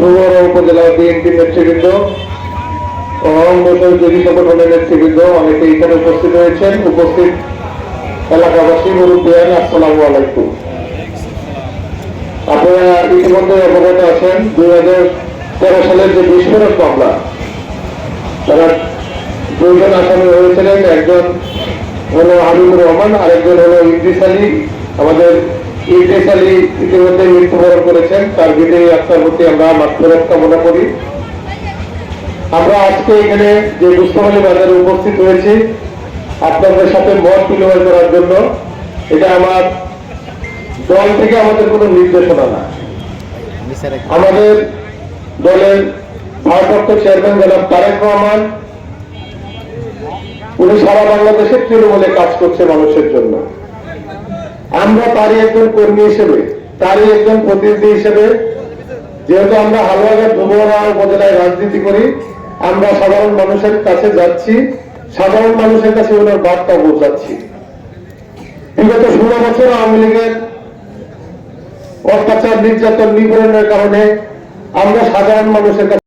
বগুড়া উপজেলা বিএনপি নেতৃবৃন্দ ও অঙ্গ সহযোগী সংগঠনের নেতৃবৃন্দ অনেকে এখানে উপস্থিত হয়েছেন। উপস্থিত এলাকাবাসী মুরব্বিয়ান, আসসালামু আলাইকুম। আপনারা ইতিমধ্যে অবগত আছেন 2013 সালের যে বিস্ফোরক মামলা, তারা দুইজন আসামি হয়েছিলেন। একজন হলো হাবিবুর রহমান, আরেকজন হলো ইদ্রিস আলী। আমাদের ইদ্রিস আলী ইতিমধ্যে মৃত্যুবরণ করেছেন। তার বিদায়ী আত্মার প্রতি আমরা মাগফিরাত কামনা করি। আমরা আজকে এখানে যে মুস্তাফালী বাজারে উপস্থিত হয়েছি আপনাদের সাথে মত বিনিময় করার জন্য, এটা আমার দল থেকে আমাদের কোনো নির্দেশনা না। আমাদের দলের ভারপ্রাপ্ত চেয়ারম্যান জনাব তারেক রহমান, উনি সারা বাংলাদেশের তৃণমূলে কাজ করছে মানুষের জন্য। আমরা তারই একজন কর্মী হিসেবে, তারই একজন প্রতিনিধি হিসেবে, যেহেতু আমরা হালুয়াঘাট বগুড়া উপজেলায় রাজনীতি করি, আমরা সাধারণ মানুষের কাছে যাচ্ছি, সাধারণ মানুষের কাছে ওনার বার্তা পৌঁছাচ্ছি। বিগত 16 বছর আওয়ামী লীগের অত্যাচার, নির্যাতন, নিপীড়নের কারণে আমরা সাধারণ মানুষের কাছে